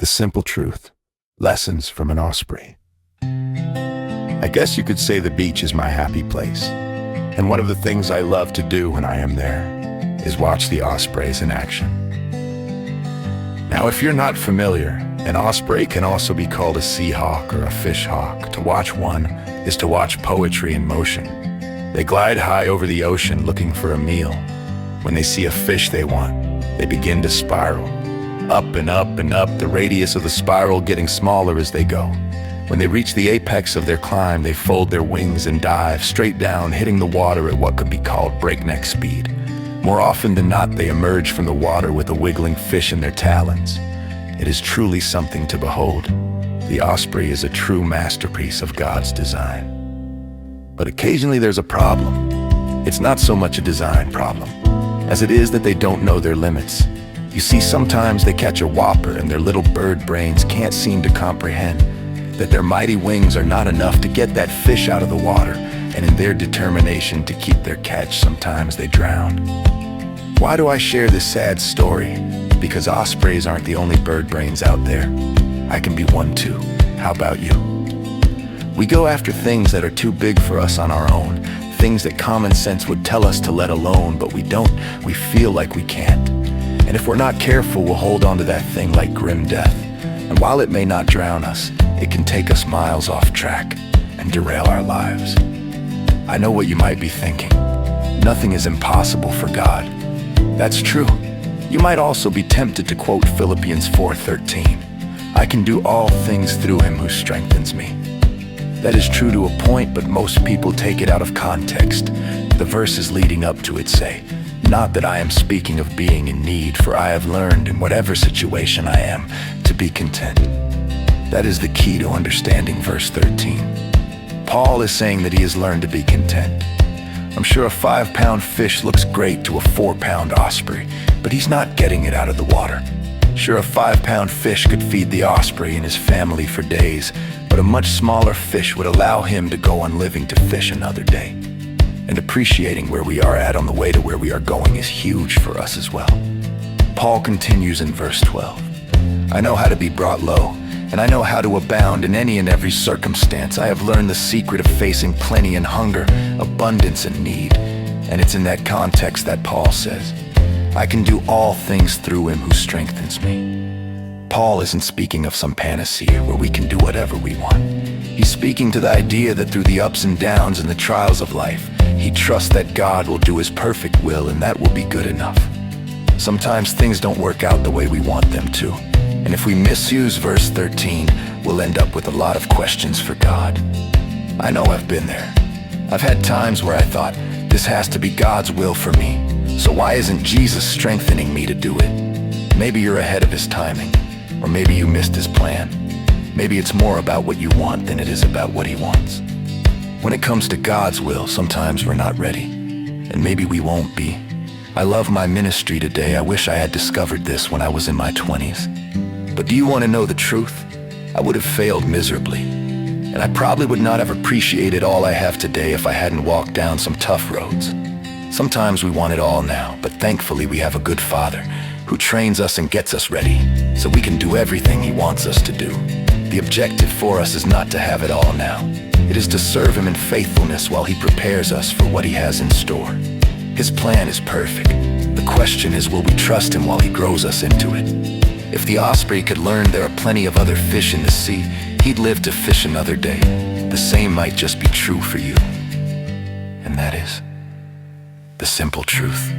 The simple truth. Lessons from an osprey. I guess you could say the beach is my happy place. And one of the things I love to do when I am there is watch the ospreys in action. Now, if you're not familiar, an osprey can also be called a sea hawk or a fish hawk. To watch one is to watch poetry in motion. They glide high over the ocean looking for a meal. When they see a fish they want, they begin to spiral. Up and up and up, the radius of the spiral getting smaller as they go. When they reach the apex of their climb, they fold their wings and dive straight down, hitting the water at what could be called breakneck speed. More often than not, they emerge from the water with a wiggling fish in their talons. It is truly something to behold. The osprey is a true masterpiece of God's design. But occasionally there's a problem. It's not so much a design problem, as it is that they don't know their limits. You see, sometimes they catch a whopper and their little bird brains can't seem to comprehend that their mighty wings are not enough to get that fish out of the water, and in their determination to keep their catch, sometimes they drown. Why do I share this sad story? Because ospreys aren't the only bird brains out there. I can be one too. How about you? We go after things that are too big for us on our own, things that common sense would tell us to let alone, but we don't. We feel like we can't. And if we're not careful, we'll hold on to that thing like grim death. And while it may not drown us, it can take us miles off track and derail our lives. I know what you might be thinking. Nothing is impossible for God. That's true. You might also be tempted to quote Philippians 4:13. I can do all things through him who strengthens me. That is true to a point, but most people take it out of context. The verses leading up to it say, "Not that I am speaking of being in need, for I have learned in whatever situation I am to be content." That is the key to understanding verse 13. Paul is saying that he has learned to be content. I'm sure a 5-pound fish looks great to a 4-pound osprey, but he's not getting it out of the water. Sure, a 5-pound fish could feed the osprey and his family for days, but a much smaller fish would allow him to go on living to fish another day. And appreciating where we are at on the way to where we are going is huge for us as well. Paul continues in verse 12. I know how to be brought low, and I know how to abound in any and every circumstance. I have learned the secret of facing plenty and hunger, abundance and need. And it's in that context that Paul says, I can do all things through him who strengthens me. Paul isn't speaking of some panacea where we can do whatever we want. He's speaking to the idea that through the ups and downs and the trials of life, he trusts that God will do his perfect will, and that will be good enough. Sometimes things don't work out the way we want them to. And if we misuse verse 13, we'll end up with a lot of questions for God. I know I've been there. I've had times where I thought, this has to be God's will for me, so why isn't Jesus strengthening me to do it? Maybe you're ahead of his timing, or maybe you missed his plan. Maybe it's more about what you want than it is about what he wants. When it comes to God's will, sometimes we're not ready, and maybe we won't be. I love my ministry today. I wish I had discovered this when I was in my 20s. But do you want to know the truth? I would have failed miserably, and I probably would not have appreciated all I have today if I hadn't walked down some tough roads. Sometimes we want it all now, but thankfully we have a good Father who trains us and gets us ready so we can do everything he wants us to do. The objective for us is not to have it all now. It is to serve him in faithfulness while he prepares us for what he has in store. His plan is perfect. The question is, will we trust him while he grows us into it? If the osprey could learn there are plenty of other fish in the sea, he'd live to fish another day. The same might just be true for you. And that is the simple truth.